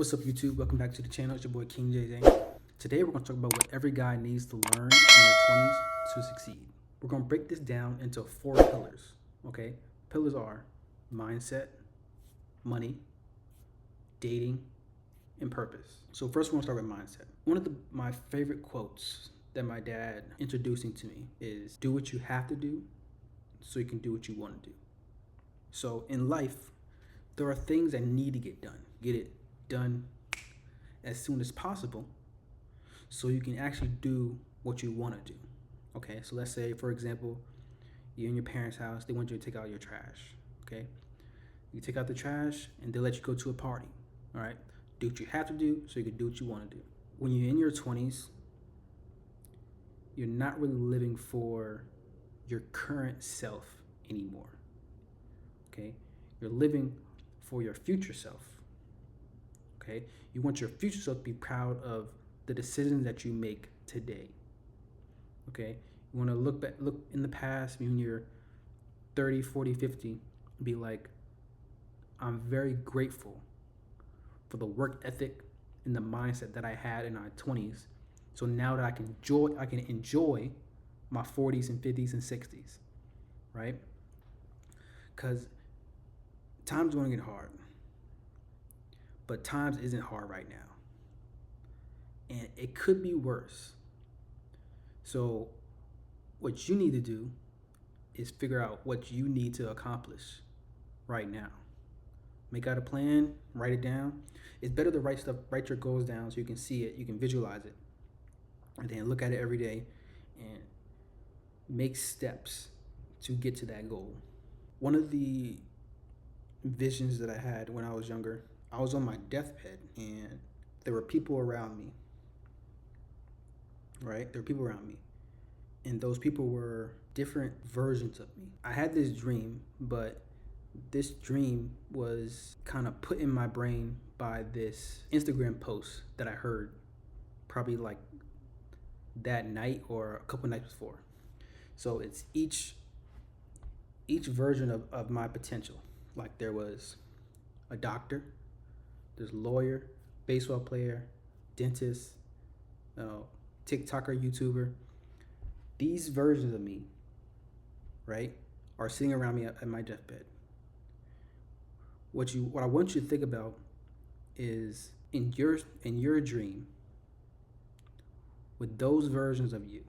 What's up, YouTube? Welcome back to the channel. It's your boy King JJ. Today we're going to talk about what every guy needs to learn in their 20s to succeed. We're going to break this down into 4 pillars. Okay, pillars are mindset, money, dating, and purpose. So first we're going to start with mindset. One of my favorite quotes that my dad introducing to me is, do what you have to do so you can do what you want to do. So in life, there are things that need to get done. Get it done as soon as possible so you can actually do what you want to do. Okay, so let's say, for example, you're in your parents' house, they want you to take out your trash. Okay, you take out the trash and they let you go to a party. All right, do what you have to do so you can do what you want to do. When you're in your 20s, you're not really living for your current self anymore. Okay, you're living for your future self. Okay, you want your future self to be proud of the decisions that you make today. Okay, you want to look in the past when you're 30, 40, 50, and be like, I'm very grateful for the work ethic and the mindset that I had in my 20s. So now that I can enjoy my 40s and 50s and 60s, right? Because time's going to get hard. But times isn't hard right now. And it could be worse. So what you need to do is figure out what you need to accomplish right now. Make out a plan, write it down. It's better to write your goals down so you can see it, you can visualize it. And then look at it every day and make steps to get to that goal. One of the visions that I had when I was younger, I was on my deathbed and there were people around me, right? There were people around me. And those people were different versions of me. I had this dream, but this dream was kind of put in my brain by this Instagram post that I heard probably like that night or a couple nights before. So it's each version of my potential. Like there was a doctor, there's lawyer, baseball player, dentist, TikToker, YouTuber. These versions of me, right, are sitting around me at my deathbed. What I want you to think about is in your dream, with those versions of you,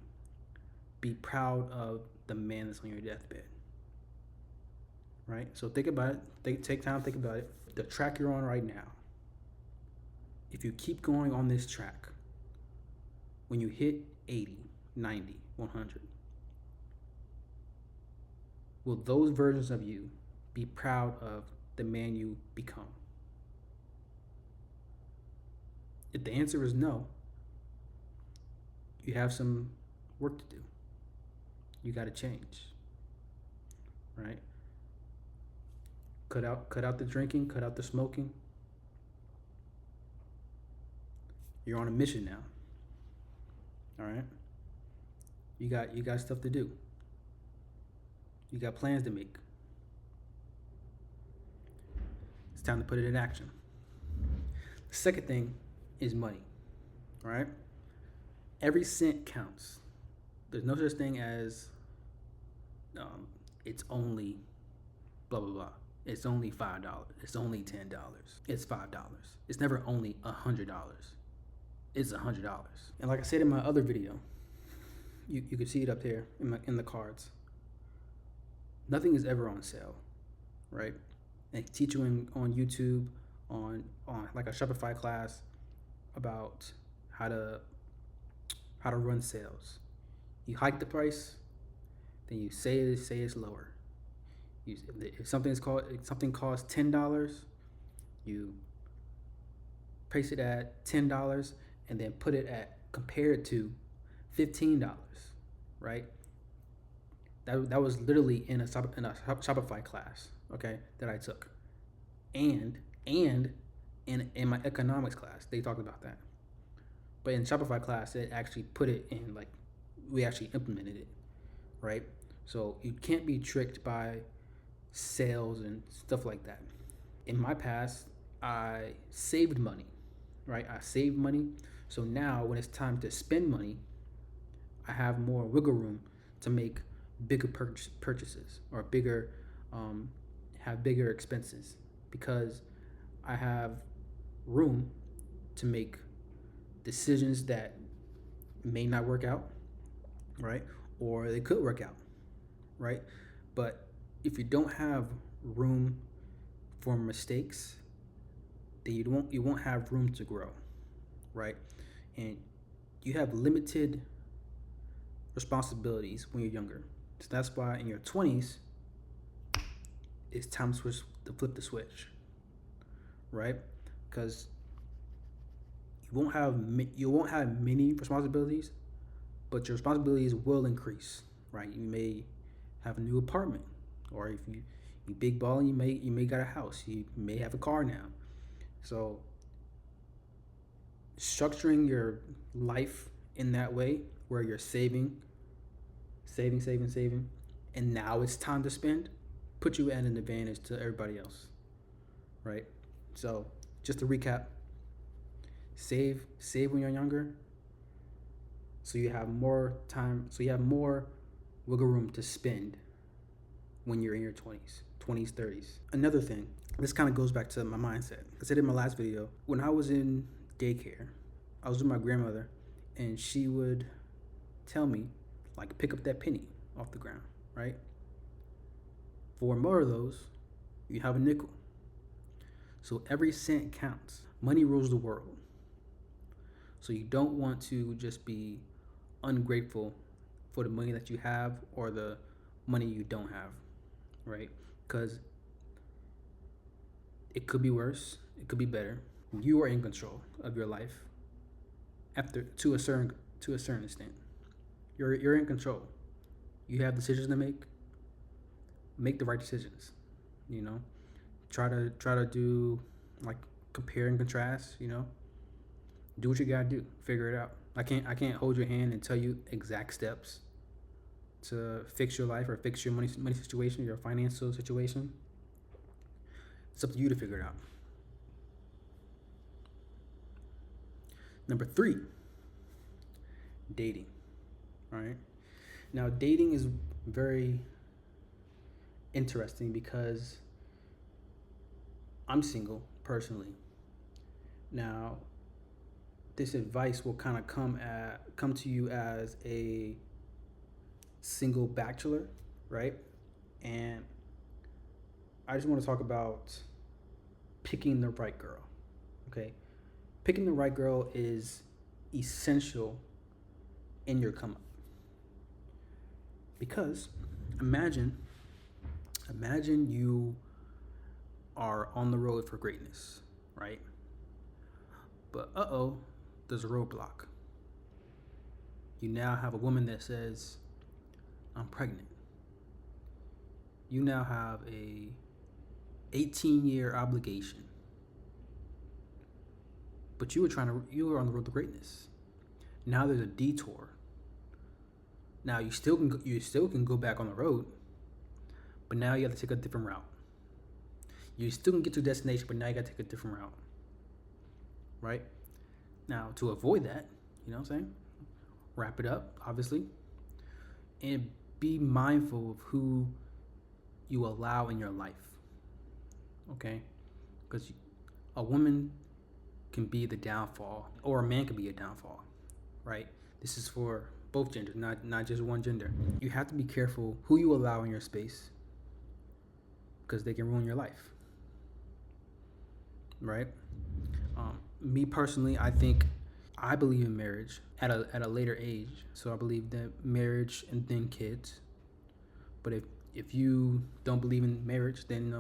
be proud of the man that's on your deathbed. Right? So think about it. Take time, think about it. The track you're on right now, if you keep going on this track, when you hit 80, 90, 100, will those versions of you be proud of the man you become? If the answer is no, you have some work to do. You got to change, right? Cut out the drinking, cut out the smoking. You're on a mission now. All right? You got stuff to do. You got plans to make. It's time to put it in action. The second thing is money. All right? Every cent counts. There's no such thing as it's only blah blah blah. It's only $5. It's only $10. It's $5. It's never only $100. It's $100. And like I said in my other video, you can see it up there in the cards. Nothing is ever on sale, right? They teach you on YouTube on like a Shopify class about how to run sales. You hike the price, then you say it's lower. If something costs $10, you price it at $10 and then compare it to $15, right? That was literally in a Shopify class, okay, that I took, and in my economics class they talked about that. But in Shopify class, it actually put it in, like, we actually implemented it, right? So you can't be tricked by sales and stuff like that. In my past, I saved money right? I save money. So now when it's time to spend money, I have more wiggle room to make bigger purchases or have bigger expenses because I have room to make decisions that may not work out, right? Or they could work out, right? But if you don't have room for mistakes, then you won't have room to grow, right? And you have limited responsibilities when you're younger. So that's why in your 20s, it's time to flip the switch, right? Because you won't have many responsibilities, but your responsibilities will increase, right? You may have a new apartment, or if you big balling, you may got a house, you may have a car now. So structuring your life in that way, where you're saving, and now it's time to spend, put you at an advantage to everybody else, right? So just to recap, save when you're younger, so you have more time, so you have more wiggle room to spend when you're in your 20s, 30s. Another thing, this kind of goes back to my mindset. I said in my last video, when I was in daycare, I was with my grandmother, and she would tell me, like, pick up that penny off the ground, right? For more of those, you have a nickel. So every cent counts. Money rules the world. So you don't want to just be ungrateful for the money that you have or the money you don't have, right? Because it could be worse, it could be better. You are in control of your life to a certain extent. You're in control. You have decisions to make. Make the right decisions. You know, try to do, like, compare and contrast. You know, do what you gotta do. Figure it out. I can't hold your hand and tell you exact steps to fix your life or fix your money situation, your financial situation. It's up to you to figure it out. Number 3, dating. All right. Now, dating is very interesting because I'm single personally. Now, this advice will kind of come to you as a single bachelor, right? And I just want to talk about picking the right girl. Okay, picking the right girl is essential in your come up, because imagine you are on the road for greatness, right? But there's a roadblock. You now have a woman that says, I'm pregnant. You now have a 18-year obligation. But you were on the road to greatness. Now there's a detour. Now you still can go back on the road, but now you have to take a different route. You still can get to a destination, but now you got to take a different route. Right? Now, to avoid that, you know what I'm saying? Wrap it up, obviously, and be mindful of who you allow in your life. Okay? Because a woman can be the downfall, or a man can be a downfall, right? This is for both genders, not just one gender. You have to be careful who you allow in your space, because they can ruin your life, right? Me personally, I believe in marriage at a later age. So I believe that marriage and then kids. But if you don't believe in marriage, then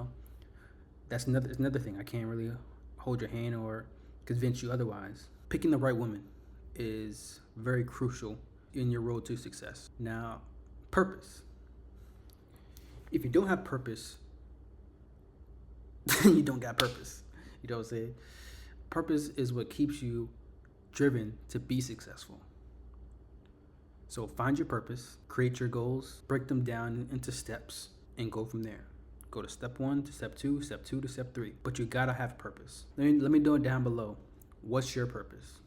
that's another thing. I can't really hold your hand or convince you otherwise. Picking the right woman is very crucial in your road to success. Now, purpose. If you don't have purpose, you don't got purpose. You know what I'm saying? Purpose is what keeps you driven to be successful. So find your purpose, create your goals, break them down into steps, and go from there. Go to step 1 to step 2, step 2 to step 3. But you gotta have purpose. Let me know down below. What's your purpose?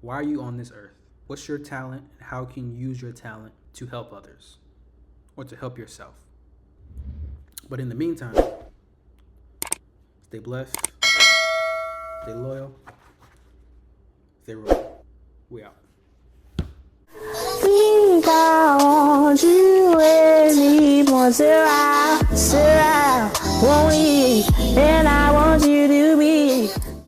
Why are you on this earth? What's your talent, and how can you use your talent to help others or to help yourself? But in the meantime, stay blessed, stay loyal, stay real. We out. 应该我只为你莫自然。